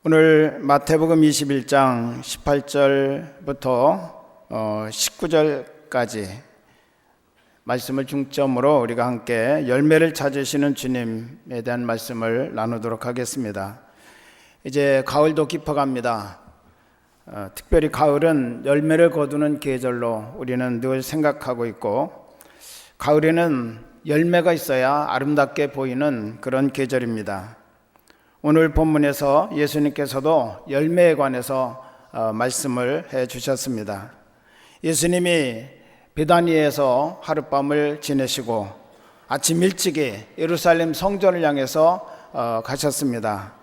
오늘 마태복음 21장 18절부터 19절까지 말씀을 중점으로 우리가 함께 열매를 찾으시는 주님에 대한 말씀을 나누도록 하겠습니다. 이제 가을도 깊어갑니다. 특별히 가을은 열매를 거두는 계절로 우리는 늘 생각하고 있고, 가을에는 열매가 있어야 아름답게 보이는 그런 계절입니다. 오늘 본문에서 예수님께서도 열매에 관해서 말씀을 해 주셨습니다. 예수님이 베다니에서 하룻밤을 지내시고 아침 일찍이 예루살렘 성전을 향해서 가셨습니다.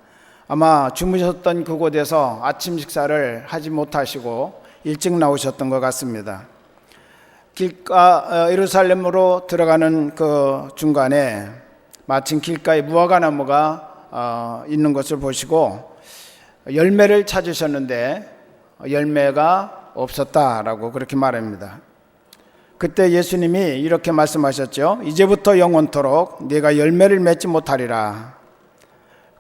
아마 주무셨던 그곳에서 아침 식사를 하지 못하시고 일찍 나오셨던 것 같습니다. 예루살렘으로 들어가는 그 중간에 마침 길가에 무화과 나무가 있는 것을 보시고 열매를 찾으셨는데 열매가 없었다라고 그렇게 말합니다. 그때 예수님이 이렇게 말씀하셨죠. 이제부터 영원토록 네가 열매를 맺지 못하리라.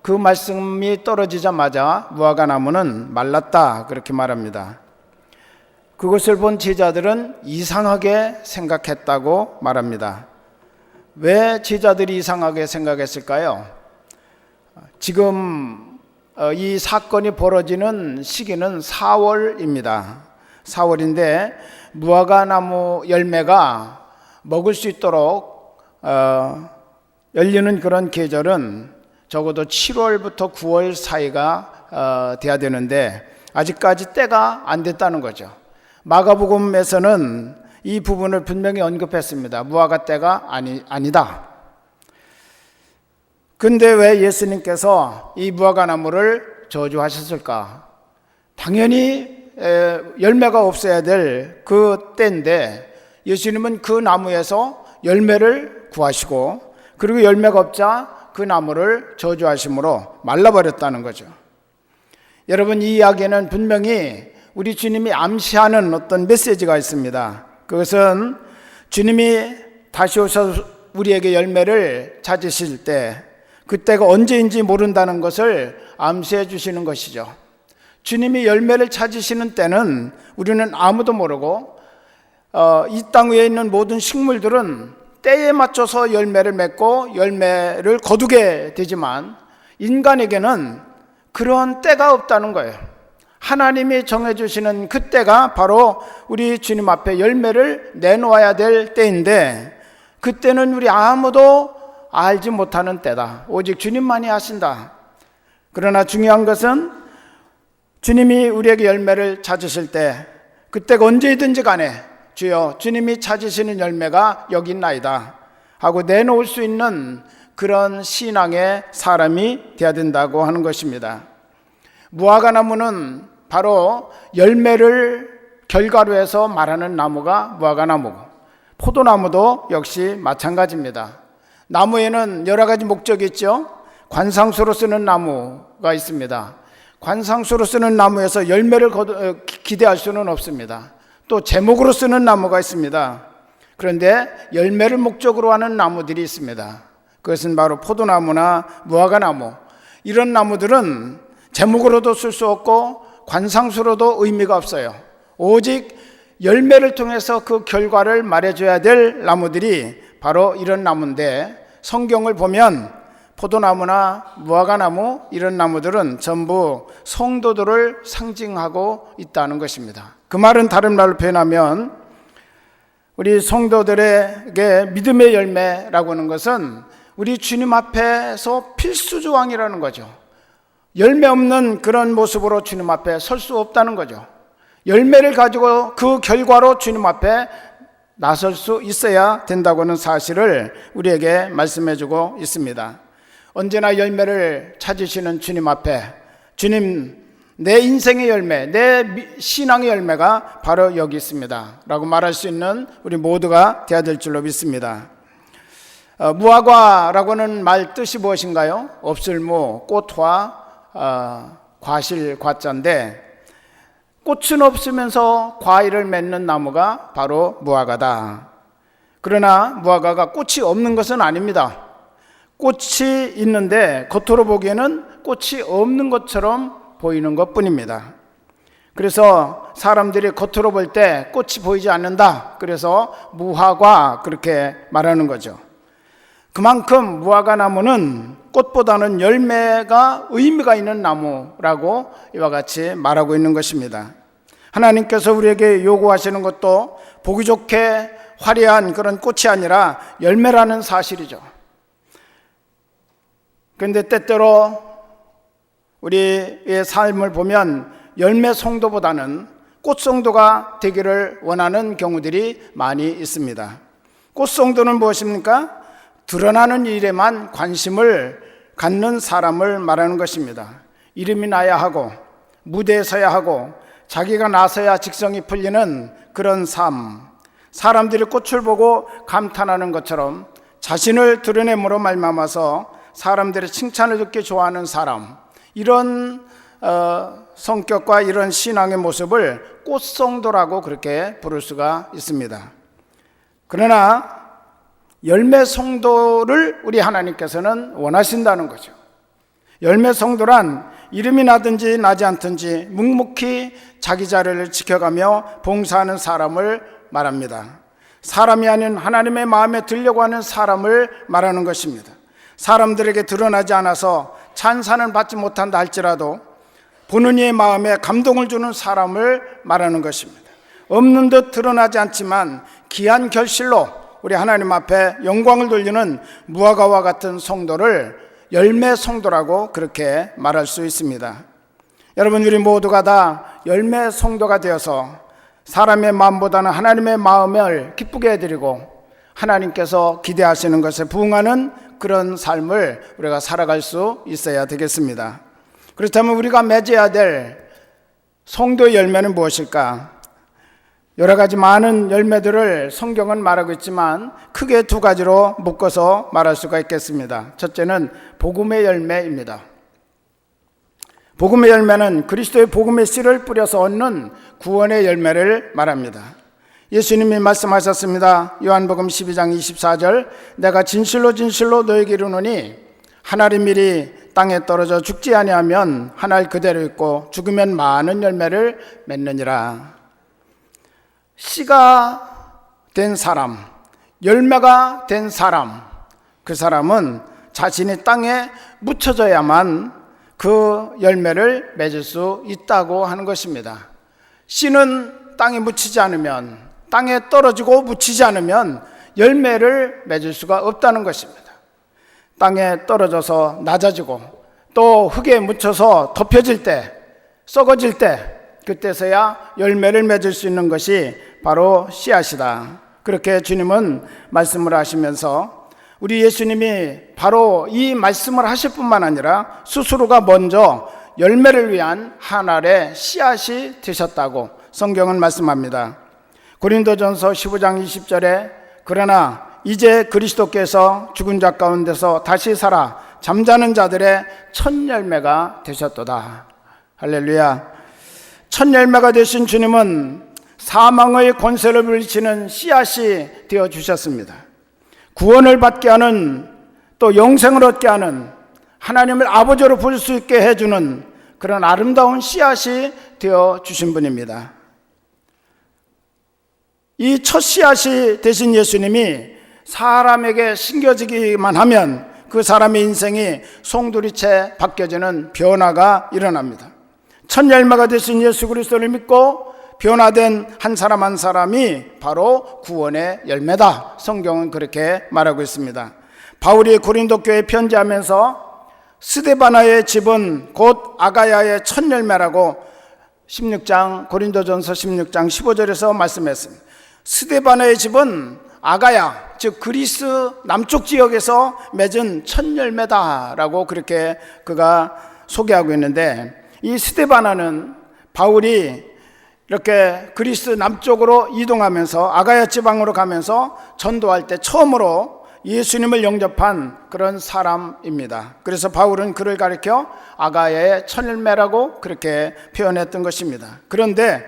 그 말씀이 떨어지자마자 무화과 나무는 말랐다 그렇게 말합니다. 그것을 본 제자들은 이상하게 생각했다고 말합니다. 왜 제자들이 이상하게 생각했을까요? 지금 이 사건이 벌어지는 시기는 4월입니다. 4월인데 무화과 나무 열매가 먹을 수 있도록 열리는 그런 계절은 적어도 7월부터 9월 사이가 돼야 되는데 아직까지 때가 안 됐다는 거죠. 마가복음에서는 이 부분을 분명히 언급했습니다. 무화과 때가 아니다. 근데 왜 예수님께서 이 무화과 나무를 저주하셨을까? 당연히 열매가 없어야 될 그 때인데 예수님은 그 나무에서 열매를 구하시고, 그리고 열매가 없자 그 나무를 저주하심으로 말라버렸다는 거죠. 여러분, 이 이야기는 분명히 우리 주님이 암시하는 어떤 메시지가 있습니다. 그것은 주님이 다시 오셔서 우리에게 열매를 찾으실 때 그때가 언제인지 모른다는 것을 암시해 주시는 것이죠. 주님이 열매를 찾으시는 때는 우리는 아무도 모르고 이 땅 위에 있는 모든 식물들은 때에 맞춰서 열매를 맺고 열매를 거두게 되지만 인간에게는 그런 때가 없다는 거예요. 하나님이 정해주시는 그 때가 바로 우리 주님 앞에 열매를 내놓아야 될 때인데 그때는 우리 아무도 알지 못하는 때다. 오직 주님만이 아신다. 그러나 중요한 것은 주님이 우리에게 열매를 찾으실 때 그때가 언제든지 간에 주여 주님이 찾으시는 열매가 여기 있나이다 하고 내놓을 수 있는 그런 신앙의 사람이 되어야 된다고 하는 것입니다. 무화과 나무는 바로 열매를 결과로 해서 말하는 나무가 무화과 나무고, 포도나무도 역시 마찬가지입니다. 나무에는 여러 가지 목적이 있죠. 관상수로 쓰는 나무가 있습니다. 관상수로 쓰는 나무에서 열매를 기대할 수는 없습니다. 또 제목으로 쓰는 나무가 있습니다. 그런데 열매를 목적으로 하는 나무들이 있습니다. 그것은 바로 포도나무나 무화과 나무, 이런 나무들은 제목으로도 쓸 수 없고 관상수로도 의미가 없어요. 오직 열매를 통해서 그 결과를 말해줘야 될 나무들이 바로 이런 나무인데, 성경을 보면 포도나무나 무화과나무 이런 나무들은 전부 성도들을 상징하고 있다는 것입니다. 그 말은 다른 말로 표현하면 우리 성도들에게 믿음의 열매라고 하는 것은 우리 주님 앞에서 필수조항이라는 거죠. 열매 없는 그런 모습으로 주님 앞에 설 수 없다는 거죠. 열매를 가지고 그 결과로 주님 앞에 나설 수 있어야 된다고는 사실을 우리에게 말씀해 주고 있습니다. 언제나 열매를 찾으시는 주님 앞에, 주님, 내 인생의 열매, 내 신앙의 열매가 바로 여기 있습니다 라고 말할 수 있는 우리 모두가 되어야 될 줄로 믿습니다. 무화과라고는 말 뜻이 무엇인가요? 없을무, 꽃화, 과실, 과자인데 꽃은 없으면서 과일을 맺는 나무가 바로 무화과다. 그러나 무화과가 꽃이 없는 것은 아닙니다. 꽃이 있는데 겉으로 보기에는 꽃이 없는 것처럼 보이는 것뿐입니다. 그래서 사람들이 겉으로 볼 때 꽃이 보이지 않는다. 그래서 무화과 그렇게 말하는 거죠. 그만큼 무화과 나무는 꽃보다는 열매가 의미가 있는 나무라고 이와 같이 말하고 있는 것입니다. 하나님께서 우리에게 요구하시는 것도 보기 좋게 화려한 그런 꽃이 아니라 열매라는 사실이죠. 그런데 때때로 우리의 삶을 보면 열매 성도보다는 꽃 성도가 되기를 원하는 경우들이 많이 있습니다. 꽃 성도는 무엇입니까? 드러나는 일에만 관심을 갖는 사람을 말하는 것입니다. 이름이 나야 하고 무대에 서야 하고 자기가 나서야 직성이 풀리는 그런 삶, 사람들이 꽃을 보고 감탄하는 것처럼 자신을 드러냄으로 말미암아서 사람들의 칭찬을 듣기 좋아하는 사람, 이런 성격과 이런 신앙의 모습을 꽃성도라고 그렇게 부를 수가 있습니다. 그러나 열매 성도를 우리 하나님께서는 원하신다는 거죠. 열매 성도란 이름이 나든지 나지 않든지 묵묵히 자기 자리를 지켜가며 봉사하는 사람을 말합니다. 사람이 아닌 하나님의 마음에 들려고 하는 사람을 말하는 것입니다. 사람들에게 드러나지 않아서 찬사는 받지 못한다 할지라도 보는 이의 마음에 감동을 주는 사람을 말하는 것입니다. 없는 듯 드러나지 않지만 귀한 결실로 우리 하나님 앞에 영광을 돌리는 무화과와 같은 성도를 열매 성도라고 그렇게 말할 수 있습니다. 여러분, 우리 모두가 다 열매 성도가 되어서 사람의 마음보다는 하나님의 마음을 기쁘게 해드리고 하나님께서 기대하시는 것에 부응하는 그런 삶을 우리가 살아갈 수 있어야 되겠습니다. 그렇다면 우리가 맺어야 될 성도의 열매는 무엇일까? 여러 가지 많은 열매들을 성경은 말하고 있지만 크게 두 가지로 묶어서 말할 수가 있겠습니다. 첫째는 복음의 열매입니다. 복음의 열매는 그리스도의 복음의 씨를 뿌려서 얻는 구원의 열매를 말합니다. 예수님이 말씀하셨습니다. 요한복음 12장 24절, 내가 진실로 진실로 너에게 이르노니 한 알이 미리 땅에 떨어져 죽지 아니하면 한 알 그대로 있고 죽으면 많은 열매를 맺느니라. 씨가 된 사람, 열매가 된 사람, 그 사람은 자신이 땅에 묻혀져야만 그 열매를 맺을 수 있다고 하는 것입니다. 씨는 땅에 묻히지 않으면, 땅에 떨어지고 묻히지 않으면 열매를 맺을 수가 없다는 것입니다. 땅에 떨어져서 낮아지고 또 흙에 묻혀서 덮여질 때, 썩어질 때, 그때서야 열매를 맺을 수 있는 것이 바로 씨앗이다. 그렇게 주님은 말씀을 하시면서 우리 예수님이 바로 이 말씀을 하실 뿐만 아니라 스스로가 먼저 열매를 위한 한 알의 씨앗이 되셨다고 성경은 말씀합니다. 고린도전서 15장 20절에 그러나 이제 그리스도께서 죽은 자 가운데서 다시 살아 잠자는 자들의 첫 열매가 되셨도다. 할렐루야. 첫 열매가 되신 주님은 사망의 권세를 물리치는 씨앗이 되어주셨습니다. 구원을 받게 하는, 또 영생을 얻게 하는, 하나님을 아버지로 부를 수 있게 해주는 그런 아름다운 씨앗이 되어주신 분입니다. 이 첫 씨앗이 되신 예수님이 사람에게 심겨지기만 하면 그 사람의 인생이 송두리째 바뀌어지는 변화가 일어납니다. 첫 열매가 되신 예수 그리스도를 믿고 변화된 한 사람 한 사람이 바로 구원의 열매다. 성경은 그렇게 말하고 있습니다. 바울이 고린도 교회에 편지하면서 스데바나의 집은 곧 아가야의 첫 열매라고 16장 고린도전서 16장 15절에서 말씀했습니다. 스데바나의 집은 아가야, 즉 그리스 남쪽 지역에서 맺은 첫 열매다라고 그렇게 그가 소개하고 있는데, 이 스데바나는 바울이 이렇게 그리스 남쪽으로 이동하면서 아가야 지방으로 가면서 전도할 때 처음으로 예수님을 영접한 그런 사람입니다. 그래서 바울은 그를 가리켜 아가야의 첫 열매라고 그렇게 표현했던 것입니다. 그런데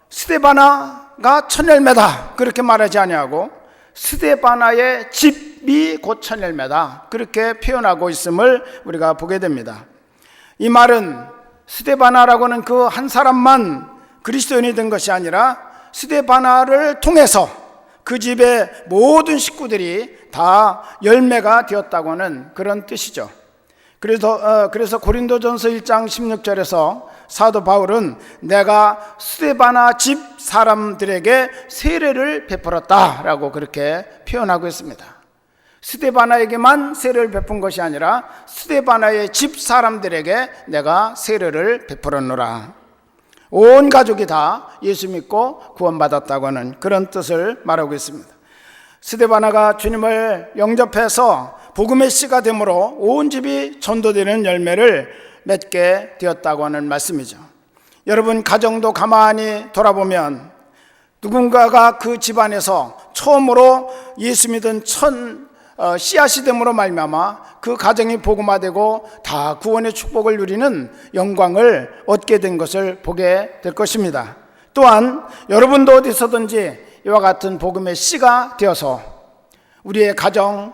스데바나가 첫 열매다 그렇게 말하지 아니하고 스데바나의 집이 곧 첫 열매다 그렇게 표현하고 있음을 우리가 보게 됩니다. 이 말은 스데바나라고는 그 한 사람만 그리스도인이 된 것이 아니라 스데바나를 통해서 그 집의 모든 식구들이 다 열매가 되었다고 하는 그런 뜻이죠. 그래서 고린도전서 1장 16절에서 사도 바울은 내가 스데바나 집 사람들에게 세례를 베풀었다라고 그렇게 표현하고 있습니다. 스데바나에게만 세례를 베푼 것이 아니라 스데바나의 집 사람들에게 내가 세례를 베풀었노라. 온 가족이 다 예수 믿고 구원받았다고 하는 그런 뜻을 말하고 있습니다. 스데바나가 주님을 영접해서 복음의 씨가 되므로 온 집이 전도되는 열매를 맺게 되었다고 하는 말씀이죠. 여러분 가정도 가만히 돌아보면 누군가가 그 집안에서 처음으로 예수 믿은 씨앗이 됨으로 말미암아 그 가정이 복음화되고 다 구원의 축복을 누리는 영광을 얻게 된 것을 보게 될 것입니다. 또한 여러분도 어디서든지 이와 같은 복음의 씨가 되어서 우리의 가정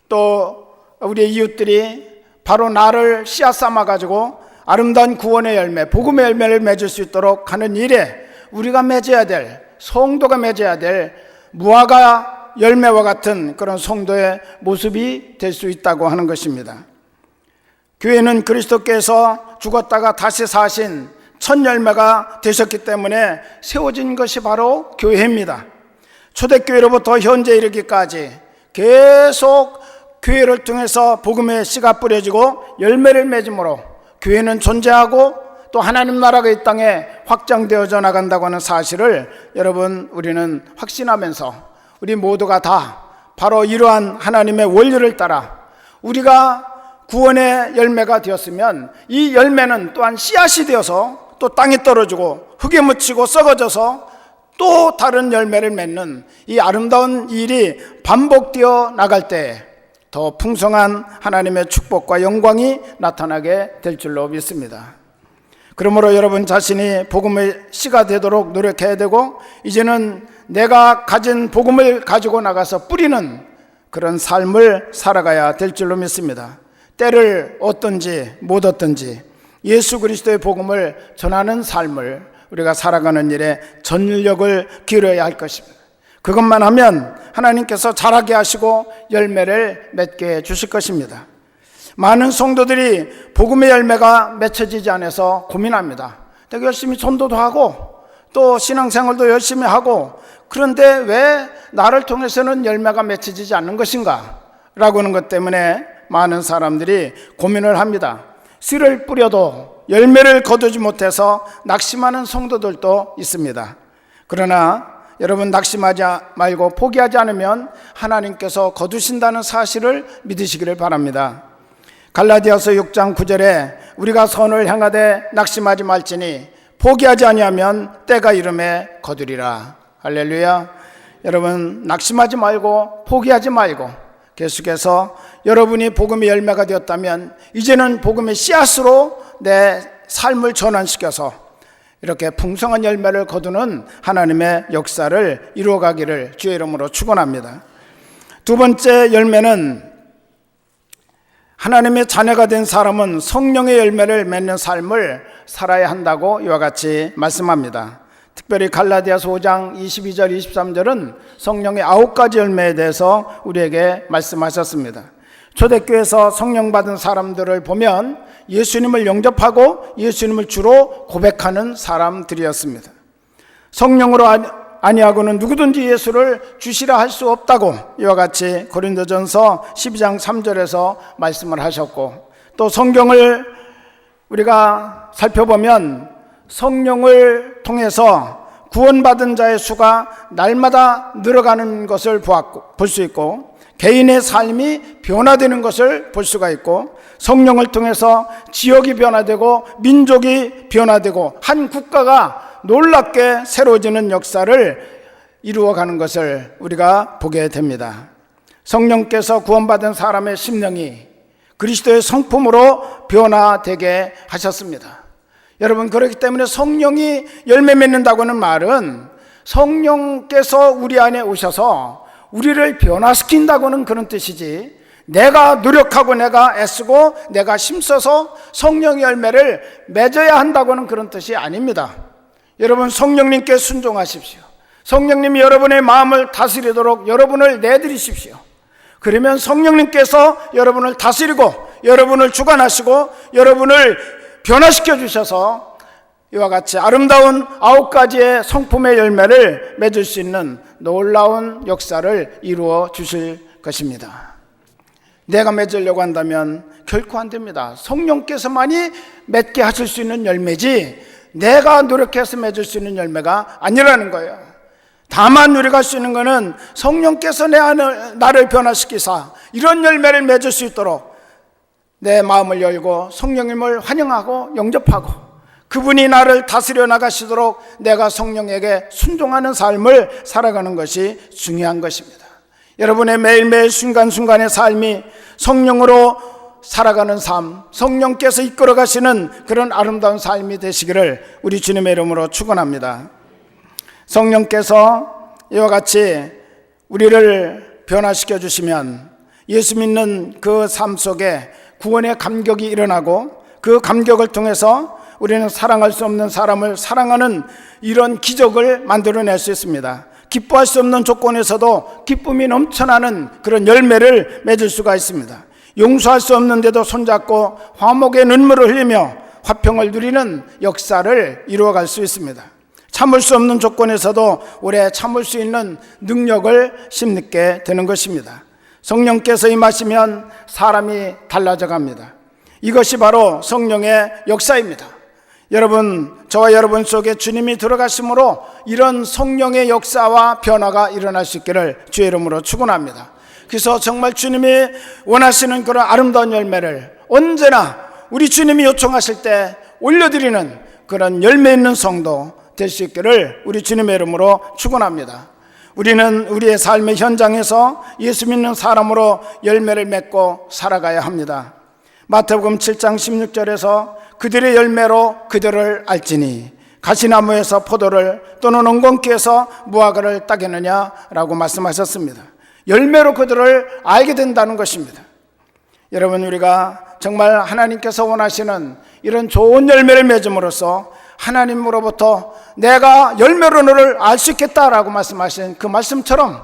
또 우리의 이웃들이 바로 나를 씨앗 삼아가지고 아름다운 구원의 열매, 복음의 열매를 맺을 수 있도록 하는 일에 우리가 맺어야 될, 성도가 맺어야 될 무화과 열매와 같은 그런 성도의 모습이 될 수 있다고 하는 것입니다. 교회는 그리스도께서 죽었다가 다시 사신 첫 열매가 되셨기 때문에 세워진 것이 바로 교회입니다. 초대교회로부터 현재 이르기까지 계속 교회를 통해서 복음의 씨가 뿌려지고 열매를 맺음으로 교회는 존재하고 또 하나님 나라가 이 땅에 확장되어져 나간다고 하는 사실을 여러분 우리는 확신하면서 우리 모두가 다 바로 이러한 하나님의 원리를 따라 우리가 구원의 열매가 되었으면 이 열매는 또한 씨앗이 되어서 또 땅에 떨어지고 흙에 묻히고 썩어져서 또 다른 열매를 맺는 이 아름다운 일이 반복되어 나갈 때 더 풍성한 하나님의 축복과 영광이 나타나게 될 줄로 믿습니다. 그러므로 여러분 자신이 복음의 씨가 되도록 노력해야 되고 이제는 내가 가진 복음을 가지고 나가서 뿌리는 그런 삶을 살아가야 될 줄로 믿습니다. 때를 얻든지 못 얻든지 예수 그리스도의 복음을 전하는 삶을 우리가 살아가는 일에 전력을 기울여야 할 것입니다. 그것만 하면 하나님께서 자라게 하시고 열매를 맺게 해주실 것입니다. 많은 성도들이 복음의 열매가 맺혀지지 않아서 고민합니다. 되게 열심히 전도도 하고 또 신앙생활도 열심히 하고 그런데 왜 나를 통해서는 열매가 맺혀지지 않는 것인가? 라고 하는 것 때문에 많은 사람들이 고민을 합니다. 씨를 뿌려도 열매를 거두지 못해서 낙심하는 성도들도 있습니다. 그러나 여러분 낙심하지 말고 포기하지 않으면 하나님께서 거두신다는 사실을 믿으시기를 바랍니다. 갈라디아서 6장 9절에 우리가 선을 행하되 낙심하지 말지니 포기하지 아니하면 때가 이름에 거두리라. 할렐루야. 여러분 낙심하지 말고 포기하지 말고 계속해서 여러분이 복음의 열매가 되었다면 이제는 복음의 씨앗으로 내 삶을 전환시켜서 이렇게 풍성한 열매를 거두는 하나님의 역사를 이루어가기를 주의 이름으로 축원합니다. 두 번째 열매는 하나님의 자녀가 된 사람은 성령의 열매를 맺는 삶을 살아야 한다고 이와 같이 말씀합니다. 특별히 갈라디아서 5장 22절 23절은 성령의 9가지 열매에 대해서 우리에게 말씀하셨습니다. 초대교회에서 성령 받은 사람들을 보면 예수님을 영접하고 예수님을 주로 고백하는 사람들이었습니다. 성령으로 아니하고는 누구든지 예수를 주시라 할 수 없다고 이와 같이 고린도전서 12장 3절에서 말씀을 하셨고, 또 성경을 우리가 살펴보면 성령을 통해서 구원받은 자의 수가 날마다 늘어가는 것을 볼 수 있고, 개인의 삶이 변화되는 것을 볼 수가 있고, 성령을 통해서 지역이 변화되고 민족이 변화되고 한 국가가 놀랍게 새로워지는 역사를 이루어가는 것을 우리가 보게 됩니다. 성령께서 구원받은 사람의 심령이 그리스도의 성품으로 변화되게 하셨습니다. 여러분, 그렇기 때문에 성령이 열매 맺는다고 하는 말은 성령께서 우리 안에 오셔서 우리를 변화시킨다고는 그런 뜻이지, 내가 노력하고 내가 애쓰고 내가 힘써서 성령의 열매를 맺어야 한다고는 그런 뜻이 아닙니다. 여러분, 성령님께 순종하십시오. 성령님이 여러분의 마음을 다스리도록 여러분을 내드리십시오. 그러면 성령님께서 여러분을 다스리고 여러분을 주관하시고 여러분을 변화시켜 주셔서 이와 같이 아름다운 9가지의 성품의 열매를 맺을 수 있는 놀라운 역사를 이루어 주실 것입니다. 내가 맺으려고 한다면 결코 안 됩니다. 성령께서만이 맺게 하실 수 있는 열매지 내가 노력해서 맺을 수 있는 열매가 아니라는 거예요. 다만 우리가 할 수 있는 것은 성령께서 나를 변화시키사 이런 열매를 맺을 수 있도록 내 마음을 열고 성령님을 환영하고 영접하고 그분이 나를 다스려 나가시도록 내가 성령에게 순종하는 삶을 살아가는 것이 중요한 것입니다. 여러분의 매일매일 순간순간의 삶이 성령으로 살아가는 삶, 성령께서 이끌어 가시는 그런 아름다운 삶이 되시기를 우리 주님의 이름으로 축원합니다. 성령께서 이와 같이 우리를 변화시켜 주시면 예수 믿는 그 삶 속에 구원의 감격이 일어나고 그 감격을 통해서 우리는 사랑할 수 없는 사람을 사랑하는 이런 기적을 만들어낼 수 있습니다. 기뻐할 수 없는 조건에서도 기쁨이 넘쳐나는 그런 열매를 맺을 수가 있습니다. 용서할 수 없는데도 손잡고 화목의 눈물을 흘리며 화평을 누리는 역사를 이루어갈 수 있습니다. 참을 수 없는 조건에서도 오래 참을 수 있는 능력을 힘입게 되는 것입니다. 성령께서 임하시면 사람이 달라져 갑니다. 이것이 바로 성령의 역사입니다. 여러분, 저와 여러분 속에 주님이 들어가심으로 이런 성령의 역사와 변화가 일어날 수 있기를 주의 이름으로 축원합니다. 그래서 정말 주님이 원하시는 그런 아름다운 열매를 언제나 우리 주님이 요청하실 때 올려드리는 그런 열매 있는 성도 될 수 있기를 우리 주님의 이름으로 축원합니다. 우리는 우리의 삶의 현장에서 예수 믿는 사람으로 열매를 맺고 살아가야 합니다. 마태복음 7장 16절에서 그들의 열매로 그들을 알지니 가시나무에서 포도를 또는 엉겅퀴에서 무화과를 따겠느냐라고 말씀하셨습니다. 열매로 그들을 알게 된다는 것입니다. 여러분, 우리가 정말 하나님께서 원하시는 이런 좋은 열매를 맺음으로써 하나님으로부터 내가 열매로 너를 알 수 있겠다라고 말씀하신 그 말씀처럼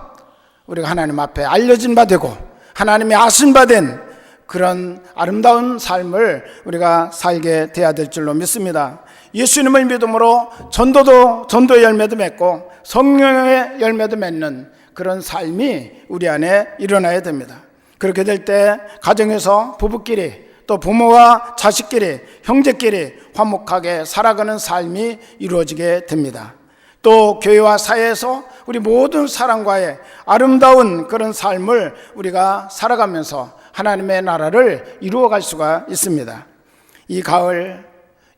우리가 하나님 앞에 알려진 바 되고 하나님이 아신 바 된 그런 아름다운 삶을 우리가 살게 돼야 될 줄로 믿습니다. 예수님을 믿음으로 전도의 열매도 맺고 성령의 열매도 맺는 그런 삶이 우리 안에 일어나야 됩니다. 그렇게 될 때 가정에서 부부끼리 또 부모와 자식끼리 형제끼리 화목하게 살아가는 삶이 이루어지게 됩니다. 또 교회와 사회에서 우리 모든 사람과의 아름다운 그런 삶을 우리가 살아가면서 하나님의 나라를 이루어갈 수가 있습니다. 이 가을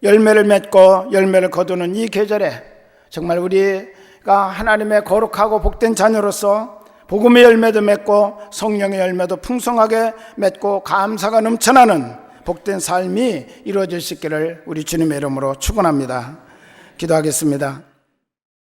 열매를 맺고 열매를 거두는 이 계절에 정말 우리가 하나님의 거룩하고 복된 자녀로서 복음의 열매도 맺고 성령의 열매도 풍성하게 맺고 감사가 넘쳐나는 복된 삶이 이루어질 수 있기를 우리 주님의 이름으로 축원합니다. 기도하겠습니다.